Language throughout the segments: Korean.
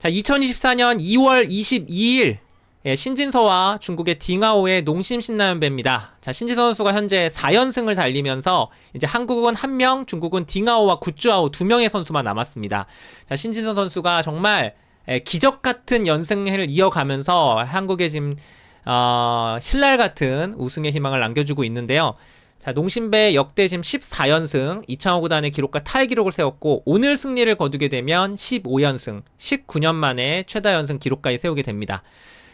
자, 2024년 2월 22일 신진서와 중국의 딩하오의 농심 신라면배입니다. 자, 신진서 선수가 현재 4연승을 달리면서 이제 한국은 1명, 중국은 딩하오와 굿즈하오 2명의 선수만 남았습니다. 자, 신진서 선수가 정말 기적 같은 연승을 이어가면서 한국에 지금 신랄 같은 우승의 희망을 남겨주고 있는데요. 자, 농심배 역대 지금 14연승, 이창호 구단의 기록과 타의 기록을 세웠고, 오늘 승리를 거두게 되면 15연승, 19년 만에 최다 연승 기록까지 세우게 됩니다.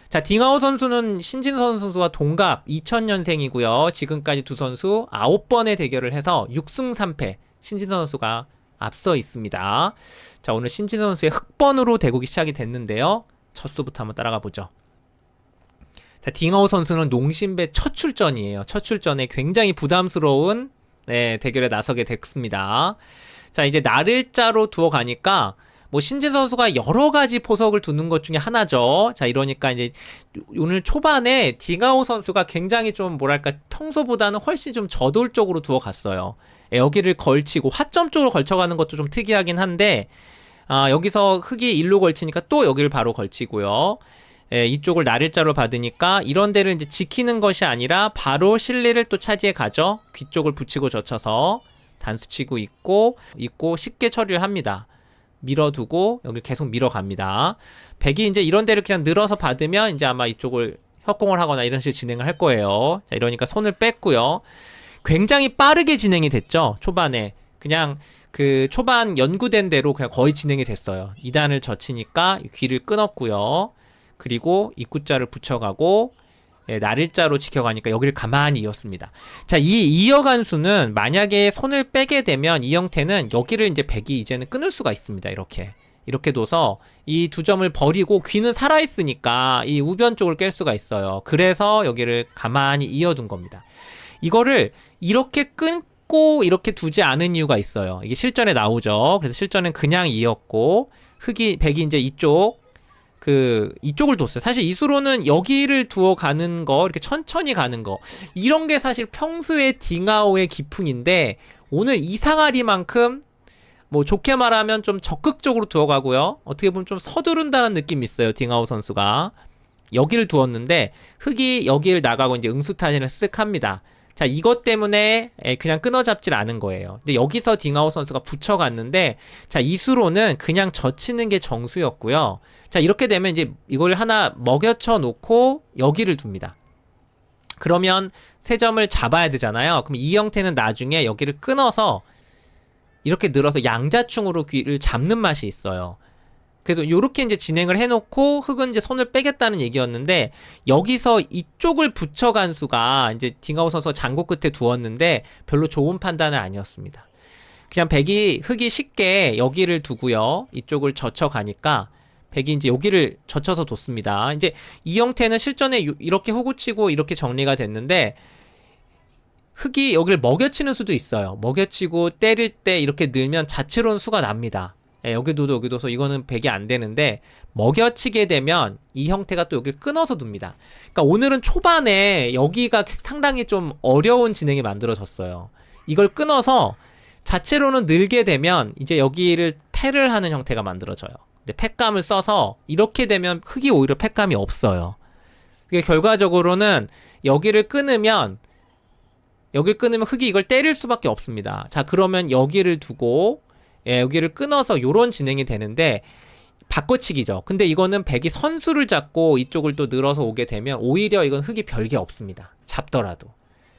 자, 딩하오 선수는 신진서 선수와 동갑 2000년생이고요. 지금까지 두 선수 9번의 대결을 해서 6승 3패, 신진서 선수가 앞서 있습니다. 자, 오늘 신진서 선수의 흑번으로 대국이 시작이 됐는데요. 첫 수부터 한번 따라가 보죠. 자, 딩하오 선수는 농심배 첫 출전이에요. 첫 출전에 굉장히 부담스러운 대결에 나서게 됐습니다. 자, 이제 날일자로 두어 가니까 뭐 신진 선수가 여러 가지 포석을 두는 것 중에 하나죠. 자, 이러니까 이제 오늘 초반에 딩하오 선수가 굉장히 좀 뭐랄까 평소보다는 훨씬 좀 저돌적으로 두어 갔어요. 여기를 걸치고 화점 쪽으로 걸쳐가는 것도 좀 특이하긴 한데 여기서 흙이 일로 걸치니까 또 여기를 바로 걸치고요. 이쪽을 날일자로 받으니까 이런 데를 이제 지키는 것이 아니라 바로 실리를 또 차지해 가죠. 귀 쪽을 붙이고 젖혀서 단수 치고 있고 쉽게 처리를 합니다. 밀어두고 여기 계속 밀어갑니다. 백이 이제 이런 데를 그냥 늘어서 받으면 이제 아마 이쪽을 협공을 하거나 이런 식으로 진행을 할 거예요. 자, 이러니까 손을 뺐고요. 굉장히 빠르게 진행이 됐죠. 초반에 그냥 그 초반 연구된 대로 그냥 거의 진행이 됐어요. 2단을 젖히니까 귀를 끊었고요. 그리고 입구자를 붙여가고 날일자로 지켜가니까 여기를 가만히 이었습니다. 자, 이 이어간 수는 만약에 손을 빼게 되면 이 형태는 여기를 이제 백이 이제는 끊을 수가 있습니다. 이렇게 둬서 이 두 점을 버리고 귀는 살아있으니까 이 우변 쪽을 깰 수가 있어요. 그래서 여기를 가만히 이어둔 겁니다. 이거를 이렇게 끊고 이렇게 두지 않은 이유가 있어요. 이게 실전에 나오죠. 그래서 실전은 그냥 이었고 백이 이제 이쪽을 뒀어요. 사실 이수로는 여기를 두어 가는 거, 이렇게 천천히 가는 거, 이런 게 사실 평소의 딩하오의 기풍인데, 오늘 이상하리만큼, 뭐 좋게 말하면 좀 적극적으로 두어 가고요. 어떻게 보면 좀 서두른다는 느낌이 있어요, 딩하오 선수가. 여기를 두었는데, 흙이 여기를 나가고 이제 응수타진을 쓱 합니다. 자, 이것 때문에 그냥 끊어잡질 않은 거예요. 근데 여기서 딩하오 선수가 붙여갔는데, 자, 이수로는 그냥 젖히는 게 정수였고요. 자, 이렇게 되면 이제 이걸 하나 먹여쳐 놓고 여기를 둡니다. 그러면 세 점을 잡아야 되잖아요. 그럼 이 형태는 나중에 여기를 끊어서 이렇게 늘어서 양자충으로 귀를 잡는 맛이 있어요. 그래서 요렇게 이제 진행을 해놓고 흙은 이제 손을 빼겠다는 얘기였는데, 여기서 이쪽을 붙여간 수가 이제 딩하오 선수가 장고 끝에 두었는데 별로 좋은 판단은 아니었습니다. 그냥 흙이 쉽게 여기를 두고요. 이쪽을 젖혀가니까 백이 이제 여기를 젖혀서 뒀습니다. 이제 이 형태는 실전에 이렇게 호구치고 이렇게 정리가 됐는데, 흙이 여기를 먹여치는 수도 있어요. 먹여치고 때릴 때 이렇게 늘면 자체로는 수가 납니다. 여기도 이거는 백이 안 되는데, 먹여치게 되면 이 형태가 또 여기를 끊어서 둡니다. 그러니까 오늘은 초반에 여기가 상당히 좀 어려운 진행이 만들어졌어요. 이걸 끊어서 자체로는 늘게 되면 이제 여기를 패를 하는 형태가 만들어져요. 근데 팩감을 써서 이렇게 되면 흙이 오히려 팩감이 없어요. 그게 결과적으로는 여기를 끊으면 흙이 이걸 때릴 수밖에 없습니다. 자, 그러면 여기를 두고 여기를 끊어서 요런 진행이 되는데, 바꿔치기죠. 근데 이거는 백이 선수를 잡고 이쪽을 또 늘어서 오게 되면 오히려 이건 흙이 별게 없습니다. 잡더라도.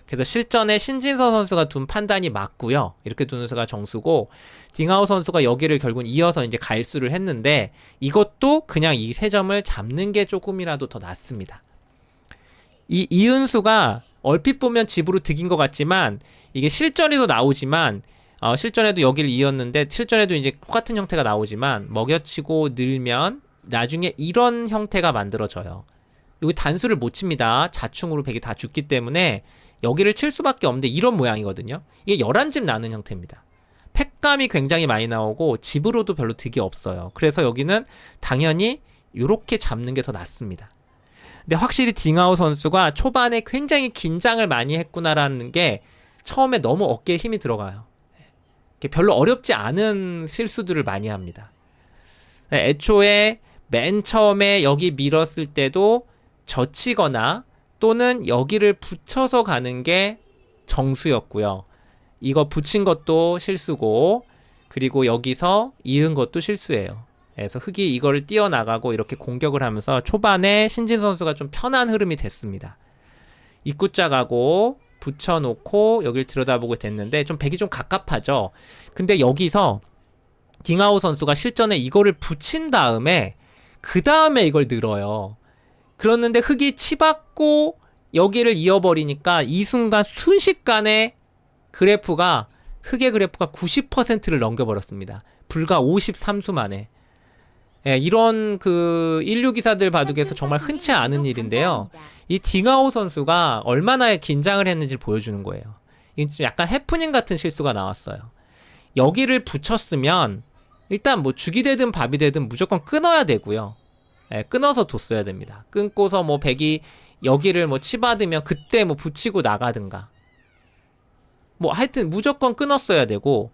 그래서 실전에 신진서 선수가 둔 판단이 맞고요. 이렇게 두는 수가 정수고, 딩하오 선수가 여기를 결국은 이어서 이제 갈수를 했는데, 이것도 그냥 이 세 점을 잡는 게 조금이라도 더 낫습니다. 이 이은수가 얼핏 보면 집으로 득인 것 같지만, 이게 실전에도 나오지만, 실전에도 여기를 이었는데, 실전에도 이제 똑같은 형태가 나오지만, 먹여치고 늘면 나중에 이런 형태가 만들어져요. 여기 단수를 못 칩니다. 자충으로 백이 다 죽기 때문에 여기를 칠 수밖에 없는데 이런 모양이거든요. 이게 11집 나는 형태입니다. 팩감이 굉장히 많이 나오고 집으로도 별로 득이 없어요. 그래서 여기는 당연히 이렇게 잡는 게 더 낫습니다. 근데 확실히 딩하오 선수가 초반에 굉장히 긴장을 많이 했구나라는 게 처음에 너무 어깨에 힘이 들어가요. 별로 어렵지 않은 실수들을 많이 합니다. 애초에 맨 처음에 여기 밀었을 때도 젖히거나 또는 여기를 붙여서 가는 게 정수였고요. 이거 붙인 것도 실수고, 그리고 여기서 이은 것도 실수예요. 그래서 흑이 이거를 띄어나가고 이렇게 공격을 하면서 초반에 신진 선수가 좀 편한 흐름이 됐습니다. 입구자 가고 붙여놓고 여길 들여다보고 됐는데 좀 백이 좀 갑갑하죠. 근데 여기서 딩하오 선수가 실전에 이거를 붙인 다음에 그 다음에 이걸 늘어요. 그랬는데 흑이 치받고 여기를 이어버리니까 이 순간 순식간에 그래프가 흑의 그래프가 90%를 넘겨버렸습니다. 불과 53수 만에. 예, 이런 그 인류 기사들 바둑에서 정말 흔치 않은 일인데요. 이 딩하오 선수가 얼마나 긴장을 했는지 보여주는 거예요. 약간 해프닝 같은 실수가 나왔어요. 여기를 붙였으면 일단 뭐 죽이 되든 밥이 되든 무조건 끊어야 되고요. 예, 끊어서 뒀어야 됩니다. 끊고서 뭐 백이 여기를 뭐 치받으면 그때 뭐 붙이고 나가든가. 뭐 하여튼 무조건 끊었어야 되고,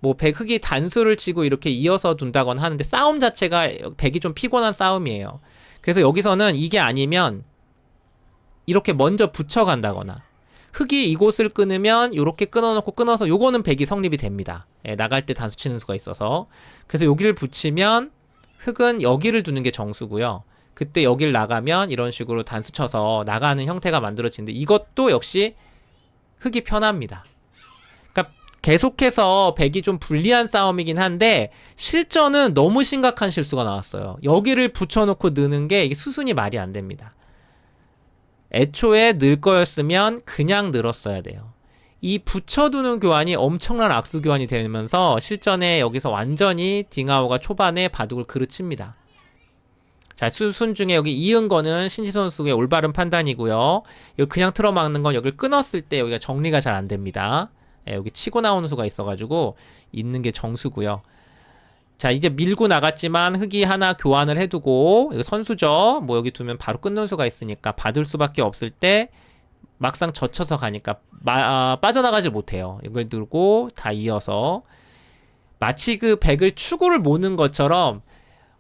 뭐 백흑이 단수를 치고 이렇게 이어서 둔다거나 하는데 싸움 자체가 백이 좀 피곤한 싸움이에요. 그래서 여기서는 이게 아니면 이렇게 먼저 붙여간다거나, 흑이 이곳을 끊으면 이렇게 끊어놓고 끊어서 요거는 백이 성립이 됩니다. 예, 나갈 때 단수 치는 수가 있어서. 그래서 여기를 붙이면 흑은 여기를 두는 게 정수고요. 그때 여기를 나가면 이런 식으로 단수 쳐서 나가는 형태가 만들어지는데 이것도 역시 흑이 편합니다. 그러니까 계속해서 백이 좀 불리한 싸움이긴 한데 실전은 너무 심각한 실수가 나왔어요. 여기를 붙여놓고 느는 게 이게 수순이 말이 안 됩니다. 애초에 늘 거였으면 그냥 늘었어야 돼요. 이 붙여두는 교환이 엄청난 악수 교환이 되면서 실전에 여기서 완전히 딩하오가 초반에 바둑을 그르칩니다. 자, 수순 중에 여기 이은 거는 신지 선수의 올바른 판단이고요. 여기 그냥 틀어막는 건 여기를 끊었을 때 여기가 정리가 잘 안 됩니다. 예, 여기 치고 나오는 수가 있어가지고 있는 게 정수고요. 자, 이제 밀고 나갔지만 흑이 하나 교환을 해두고, 이거 선수죠. 뭐 여기 두면 바로 끊는 수가 있으니까 받을 수밖에 없을 때 막상 젖혀서 가니까 빠져나가질 못해요. 이걸 들고 다 이어서 마치 그 백을 추구를 모는 것처럼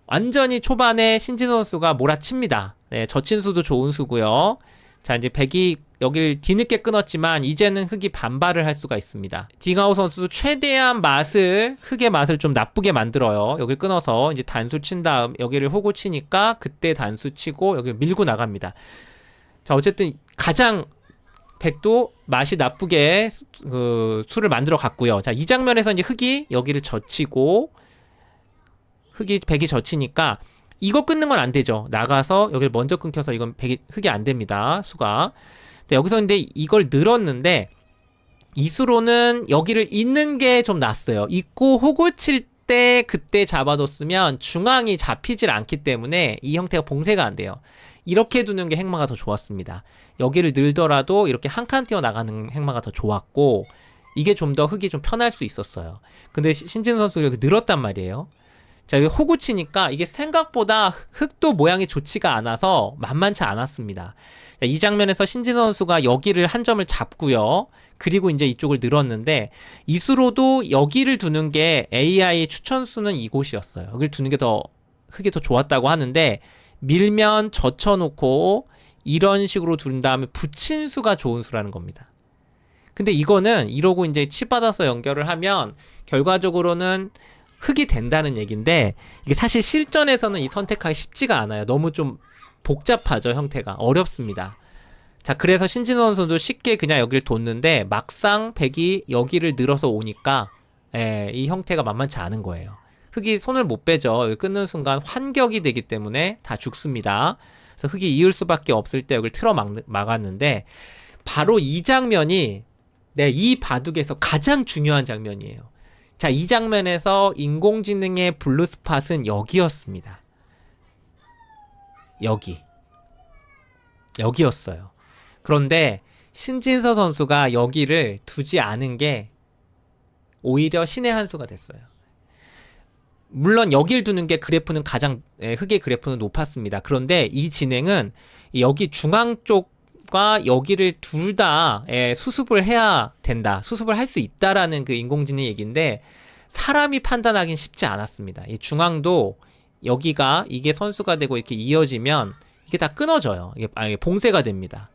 완전히 초반에 신진 선수가 몰아칩니다. 네, 젖힌 수도 좋은 수고요. 자, 이제 백이 여길 뒤늦게 끊었지만 이제는 흑이 반발을 할 수가 있습니다. 딩하오 선수도 최대한 흑의 맛을 좀 나쁘게 만들어요. 여길 끊어서 이제 단수 친 다음 여기를 호구 치니까 그때 단수 치고 여기를 밀고 나갑니다. 자, 어쨌든 가장 백도 맛이 나쁘게 수를 만들어 갔고요. 자, 이 장면에서 이제 흑이 여기를 젖히고 백이 젖히니까 이거 끊는 건 안 되죠. 나가서 여기를 먼저 끊겨서 이건 흑이 안 됩니다. 수가. 여기서 근데 이걸 늘었는데 이 수로는 여기를 잇는 게 좀 낫어요. 잇고 호구 칠 때 그때 잡아뒀으면 중앙이 잡히질 않기 때문에 이 형태가 봉쇄가 안 돼요. 이렇게 두는 게 행마가 더 좋았습니다. 여기를 늘더라도 이렇게 한 칸 띄어 나가는 행마가 더 좋았고, 이게 좀 더 흑이 좀 편할 수 있었어요. 근데 신진 선수가 여기 늘었단 말이에요. 자, 여기 호구 치니까 이게 생각보다 흑도 모양이 좋지가 않아서 만만치 않았습니다. 자, 이 장면에서 신진 선수가 여기를 한 점을 잡고요. 그리고 이제 이쪽을 늘었는데 이 수로도 여기를 두는 게 AI 추천수는 이곳이었어요. 여기를 두는 게 흑이 더 좋았다고 하는데 밀면 젖혀놓고 이런 식으로 둔 다음에 붙인 수가 좋은 수라는 겁니다. 근데 이거는 이러고 이제 치받아서 연결을 하면 결과적으로는 흑이 된다는 얘기인데 이게 사실 실전에서는 이 선택하기 쉽지가 않아요. 너무 좀 복잡하죠. 형태가 어렵습니다. 자, 그래서 신진원 선수도 쉽게 그냥 여기를 뒀는데 막상 백이 여기를 늘어서 오니까 이 형태가 만만치 않은 거예요. 흑이 손을 못 빼죠. 여기 끊는 순간 환격이 되기 때문에 다 죽습니다. 그래서 흑이 이을 수밖에 없을 때 여기를 틀어 막았는데 바로 이 장면이 이 바둑에서 가장 중요한 장면이에요. 자, 이 장면에서 인공지능의 블루스팟은 여기였습니다. 여기였어요. 그런데 신진서 선수가 여기를 두지 않은 게 오히려 신의 한 수가 됐어요. 물론 여길 두는 게 그래프는 가장 흑의 그래프는 높았습니다. 그런데 이 진행은 여기 중앙 쪽과 여기를 둘 다 수습을 해야 된다. 수습을 할 수 있다라는 그 인공지능 얘기인데 사람이 판단하긴 쉽지 않았습니다. 이 중앙도 여기가 이게 선수가 되고 이렇게 이어지면 이게 다 끊어져요. 이게 봉쇄가 됩니다.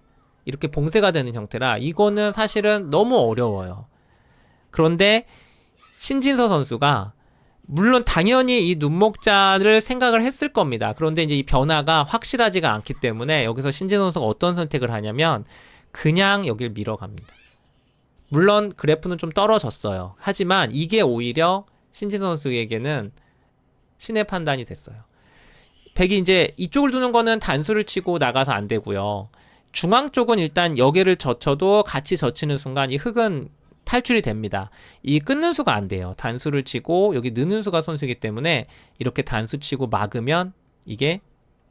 이렇게 봉쇄가 되는 형태라 이거는 사실은 너무 어려워요. 그런데 신진서 선수가 물론 당연히 이 눈목자를 생각을 했을 겁니다. 그런데 이제 이 변화가 확실하지가 않기 때문에 여기서 신진서 선수가 어떤 선택을 하냐면 그냥 여길 밀어갑니다. 물론 그래프는 좀 떨어졌어요. 하지만 이게 오히려 신진서 선수에게는 신의 판단이 됐어요. 백이 이제 이쪽을 두는 거는 단수를 치고 나가서 안 되고요. 중앙 쪽은 일단 여기를 젖혀도 같이 젖히는 순간 이 흙은 탈출이 됩니다. 이 끊는 수가 안 돼요. 단수를 치고 여기 느는 수가 선수이기 때문에 이렇게 단수 치고 막으면 이게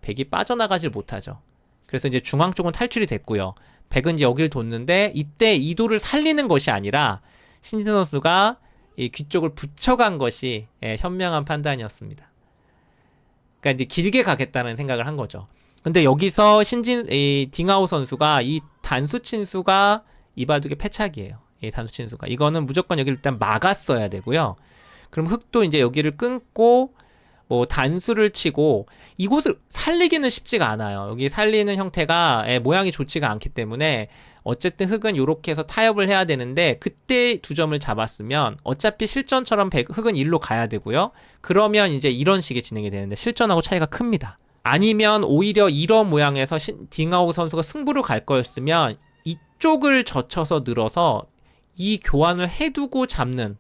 백이 빠져나가질 못하죠. 그래서 이제 중앙 쪽은 탈출이 됐고요. 백은 이제 여기를 뒀는데 이때 이도를 살리는 것이 아니라 신진 선수가 이 귀 쪽을 붙여간 것이 현명한 판단이었습니다. 그러니까 이제 길게 가겠다는 생각을 한 거죠. 근데 여기서 딩아오 선수가 이 단수 친수가 이 바둑의 패착이에요. 이 단수 친수가. 이거는 무조건 여기를 일단 막았어야 되고요. 그럼 흙도 이제 여기를 끊고 뭐 단수를 치고 이곳을 살리기는 쉽지가 않아요. 여기 살리는 형태가 모양이 좋지가 않기 때문에 어쨌든 흙은 이렇게 해서 타협을 해야 되는데 그때 두 점을 잡았으면 어차피 실전처럼 흙은 일로 가야 되고요. 그러면 이제 이런 식의 진행이 되는데 실전하고 차이가 큽니다. 아니면 오히려 이런 모양에서 딩아오 선수가 승부를 갈 거였으면 이쪽을 젖혀서 늘어서 이 교환을 해두고 잡는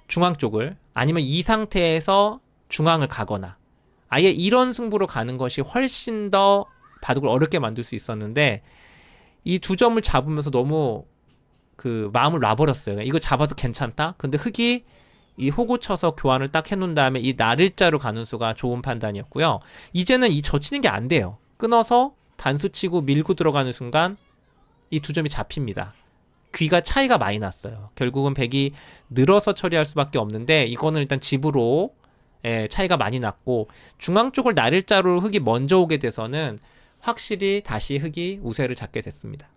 중앙 쪽을 아니면 이 상태에서 중앙을 가거나 아예 이런 승부로 가는 것이 훨씬 더 바둑을 어렵게 만들 수 있었는데 이 두 점을 잡으면서 너무 그 마음을 놔버렸어요. 이거 잡아서 괜찮다? 근데 흙이 이 호구 쳐서 교환을 딱 해놓은 다음에 이 날일자로 가는 수가 좋은 판단이었고요. 이제는 이 젖히는 게 안 돼요. 끊어서 단수 치고 밀고 들어가는 순간 이 두 점이 잡힙니다. 귀가 차이가 많이 났어요. 결국은 백이 늘어서 처리할 수밖에 없는데 이거는 일단 집으로 차이가 많이 났고 중앙 쪽을 날일자로 흙이 먼저 오게 돼서는 확실히 다시 흙이 우세를 잡게 됐습니다.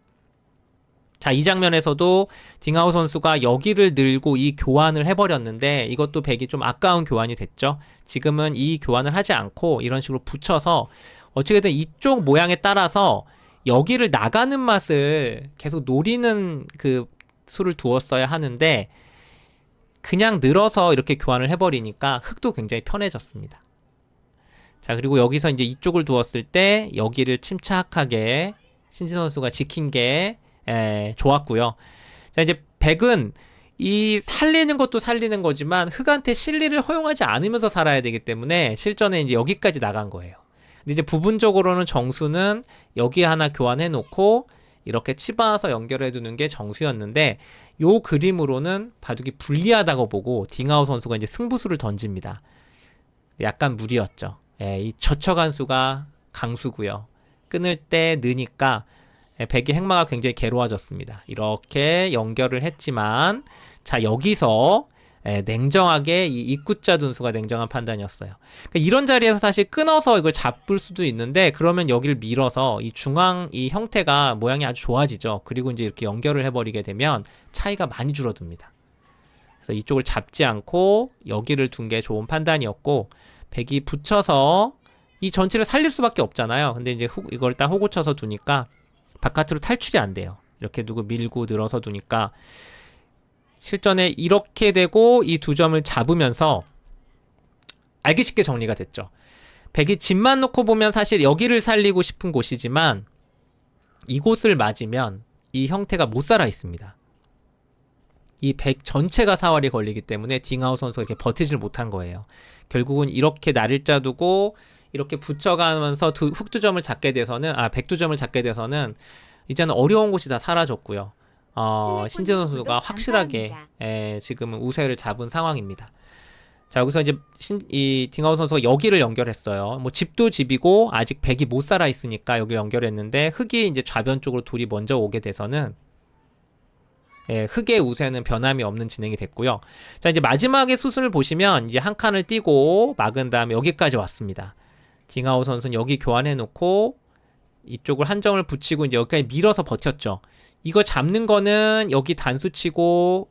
자, 이 장면에서도 딩아오 선수가 여기를 늘고 이 교환을 해버렸는데 이것도 백이 좀 아까운 교환이 됐죠. 지금은 이 교환을 하지 않고 이런 식으로 붙여서 어떻게든 이쪽 모양에 따라서 여기를 나가는 맛을 계속 노리는 그 수를 두었어야 하는데 그냥 늘어서 이렇게 교환을 해버리니까 흙도 굉장히 편해졌습니다. 자, 그리고 여기서 이제 이쪽을 두었을 때 여기를 침착하게 신진 선수가 지킨 게 좋았고요. 자, 이제 백은 이 살리는 것도 살리는 거지만 흙한테 실리를 허용하지 않으면서 살아야 되기 때문에 실전에 이제 여기까지 나간 거예요. 근데 이제 부분적으로는 정수는 여기 하나 교환해 놓고 이렇게 치봐서 연결해 두는 게 정수였는데 요 그림으로는 바둑이 불리하다고 보고 딩아오 선수가 이제 승부수를 던집니다. 약간 무리였죠. 이 젖혀간 수가 강수고요. 끊을 때 느니까 백의 행마가 굉장히 괴로워졌습니다. 이렇게 연결을 했지만 자, 여기서 냉정하게 이 입구자 둔수가 냉정한 판단이었어요. 그러니까 이런 자리에서 사실 끊어서 이걸 잡을 수도 있는데 그러면 여기를 밀어서 이 중앙 이 형태가 모양이 아주 좋아지죠. 그리고 이제 이렇게 연결을 해버리게 되면 차이가 많이 줄어듭니다. 그래서 이쪽을 잡지 않고 여기를 둔 게 좋은 판단이었고 백이 붙여서 이 전체를 살릴 수밖에 없잖아요. 근데 이제 이걸 딱 호구 쳐서 두니까 바깥으로 탈출이 안 돼요. 이렇게 누구 밀고 늘어서 두니까 실전에 이렇게 되고 이 두 점을 잡으면서 알기 쉽게 정리가 됐죠. 백이 집만 놓고 보면 사실 여기를 살리고 싶은 곳이지만 이곳을 맞으면 이 형태가 못 살아 있습니다. 이 백 전체가 사활이 걸리기 때문에 딩아오 선수가 이렇게 버티질 못한 거예요. 결국은 이렇게 날일자 두고 이렇게 붙여가면서 흑두점을 잡게 돼서는 백두점을 잡게 돼서는 이제는 어려운 곳이 다 사라졌고요. 신진 선수가 확실하게 지금은 우세를 잡은 상황입니다. 자, 여기서 이제 이 딩아오 선수가 여기를 연결했어요. 뭐 집도 집이고 아직 백이 못 살아 있으니까 여기를 연결했는데 흙이 이제 좌변 쪽으로 돌이 먼저 오게 돼서는 흙의 우세는 변함이 없는 진행이 됐고요. 자, 이제 마지막에 수순을 보시면 이제 한 칸을 띄고 막은 다음에 여기까지 왔습니다. 딩아오 선수는 여기 교환해 놓고 이쪽을 한 점을 붙이고 이제 여기까지 밀어서 버텼죠. 이거 잡는 거는 여기 단수 치고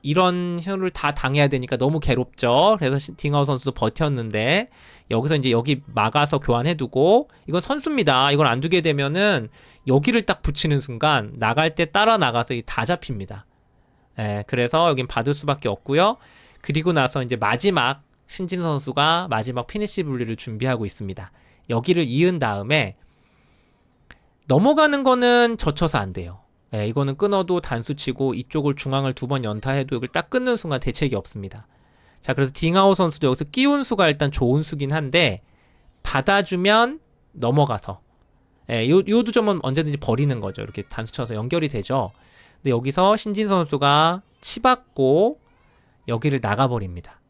이런 효를 다 당해야 되니까 너무 괴롭죠. 그래서 딩하오 선수도 버텼는데 여기서 이제 여기 막아서 교환해두고 이건 선수입니다. 이걸 안 두게 되면은 여기를 딱 붙이는 순간 나갈 때 따라 나가서 다 잡힙니다. 예, 그래서 여긴 받을 수밖에 없고요. 그리고 나서 이제 마지막 신진 선수가 마지막 피니시 분리를 준비하고 있습니다. 여기를 이은 다음에 넘어가는 거는 젖혀서 안 돼요. 예, 이거는 끊어도 단수 치고 이쪽을 중앙을 2번 연타해도 이걸 딱 끊는 순간 대책이 없습니다. 자, 그래서 딩하오 선수도 여기서 끼운 수가 일단 좋은 수긴 한데 받아주면 넘어가서 요 2점은 언제든지 버리는 거죠. 이렇게 단수 쳐서 연결이 되죠. 근데 여기서 신진 선수가 치받고 여기를 나가버립니다.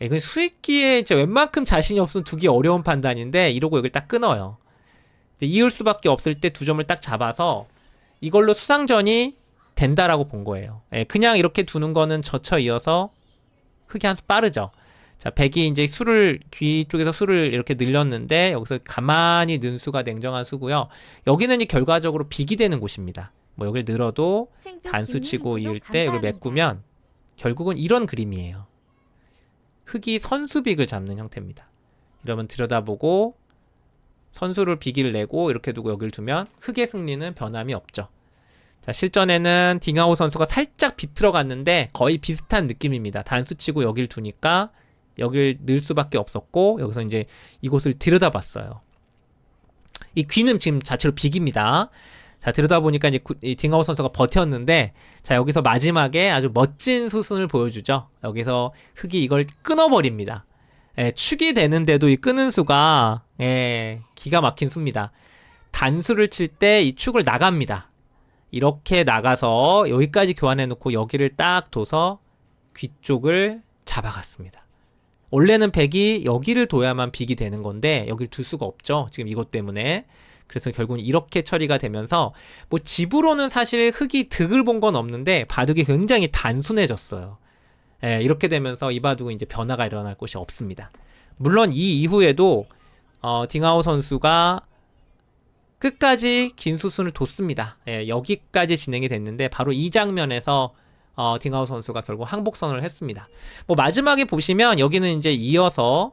이건 수익기에 이제 웬만큼 자신이 없으면 두기 어려운 판단인데 이러고 여기를 딱 끊어요. 이을 수밖에 없을 때 2점을 딱 잡아서 이걸로 수상전이 된다라고 본 거예요. 그냥 이렇게 두는 거는 젖혀 이어서 흑이 한 수 빠르죠. 자, 백이 이제 수를 귀 쪽에서 수를 이렇게 늘렸는데 여기서 가만히 는 수가 냉정한 수고요. 여기는 결과적으로 빅이 되는 곳입니다. 뭐 여기를 늘어도 단수 치고 이을 때 여기를 메꾸면 결국은 이런 그림이에요. 흑이 선수빅을 잡는 형태입니다. 이러면 들여다보고 선수를 비기를 내고 이렇게 두고 여기를 두면 흑의 승리는 변함이 없죠. 자, 실전에는 딩하오 선수가 살짝 비틀어 갔는데 거의 비슷한 느낌입니다. 단수 치고 여기를 두니까 여길 늘 수밖에 없었고 여기서 이제 이곳을 들여다봤어요. 이 귀는 지금 자체로 빅입니다. 자, 들여다보니까 이제 이 딩하오 선수가 버텼는데 자, 여기서 마지막에 아주 멋진 수순을 보여주죠. 여기서 흑이 이걸 끊어버립니다. 축이 되는데도 이 끄는 수가 기가 막힌 수입니다. 단수를 칠 때 이 축을 나갑니다. 이렇게 나가서 여기까지 교환해 놓고 여기를 딱 둬서 귀 쪽을 잡아갔습니다. 원래는 백이 여기를 둬야만 빅이 되는 건데 여기를 둘 수가 없죠. 지금 이것 때문에. 그래서 결국은 이렇게 처리가 되면서 뭐 집으로는 사실 흑이 득을 본 건 없는데 바둑이 굉장히 단순해졌어요. 이렇게 되면서 이 바둑은 이제 변화가 일어날 곳이 없습니다. 물론 이 이후에도 딩하오 선수가 끝까지 긴 수순을 뒀습니다. 여기까지 진행이 됐는데 바로 이 장면에서 딩하오 선수가 결국 항복선을 했습니다. 뭐 마지막에 보시면 여기는 이제 이어서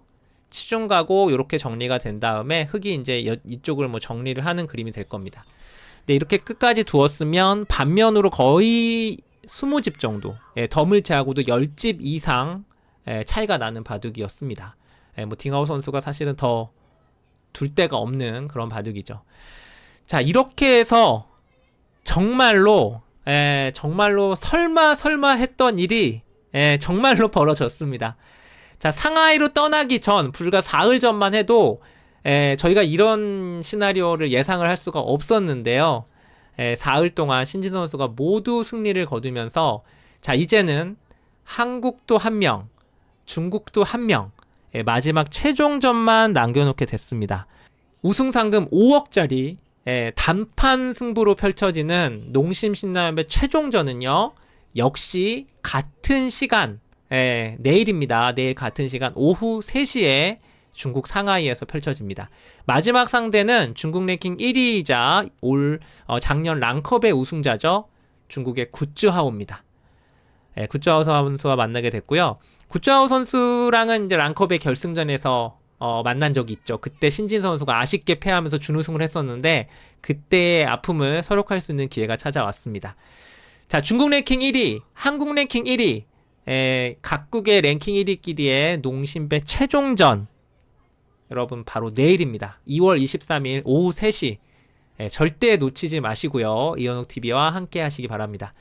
치중 가고 이렇게 정리가 된 다음에 흑이 이제 이쪽을 뭐 정리를 하는 그림이 될 겁니다. 근데 이렇게 끝까지 두었으면 반면으로 거의 20집 정도, 더물체하고도 10집 이상 차이가 나는 바둑이었습니다. 뭐 딩하오 선수가 사실은 더 둘 데가 없는 그런 바둑이죠. 자, 이렇게 해서 정말로 설마 했던 일이 정말로 벌어졌습니다. 자, 상하이로 떠나기 전 불과 사흘 전만 해도 저희가 이런 시나리오를 예상을 할 수가 없었는데요. 사흘 동안 신진 선수가 모두 승리를 거두면서 자, 이제는 한국도 1명, 중국도 1명, 마지막 최종전만 남겨놓게 됐습니다. 우승 상금 5억짜리 단판 승부로 펼쳐지는 농심 신라협의 최종전은요, 역시 같은 시간, 내일입니다. 내일 같은 시간 오후 3시에 중국 상하이에서 펼쳐집니다. 마지막 상대는 중국 랭킹 1위이자 작년 랑컵의 우승자죠. 중국의 구쯔하오입니다. 구쯔하오 선수와 만나게 됐고요. 구쯔하오 선수랑은 이제 랑컵의 결승전에서 만난 적이 있죠. 그때 신진 선수가 아쉽게 패하면서 준우승을 했었는데 그때의 아픔을 서력할 수 있는 기회가 찾아왔습니다. 자, 중국 랭킹 1위, 한국 랭킹 1위, 각국의 랭킹 1위끼리의 농심배 최종전, 여러분 바로 내일입니다. 2월 23일 오후 3시 절대 놓치지 마시고요. 이현욱TV와 함께 하시기 바랍니다.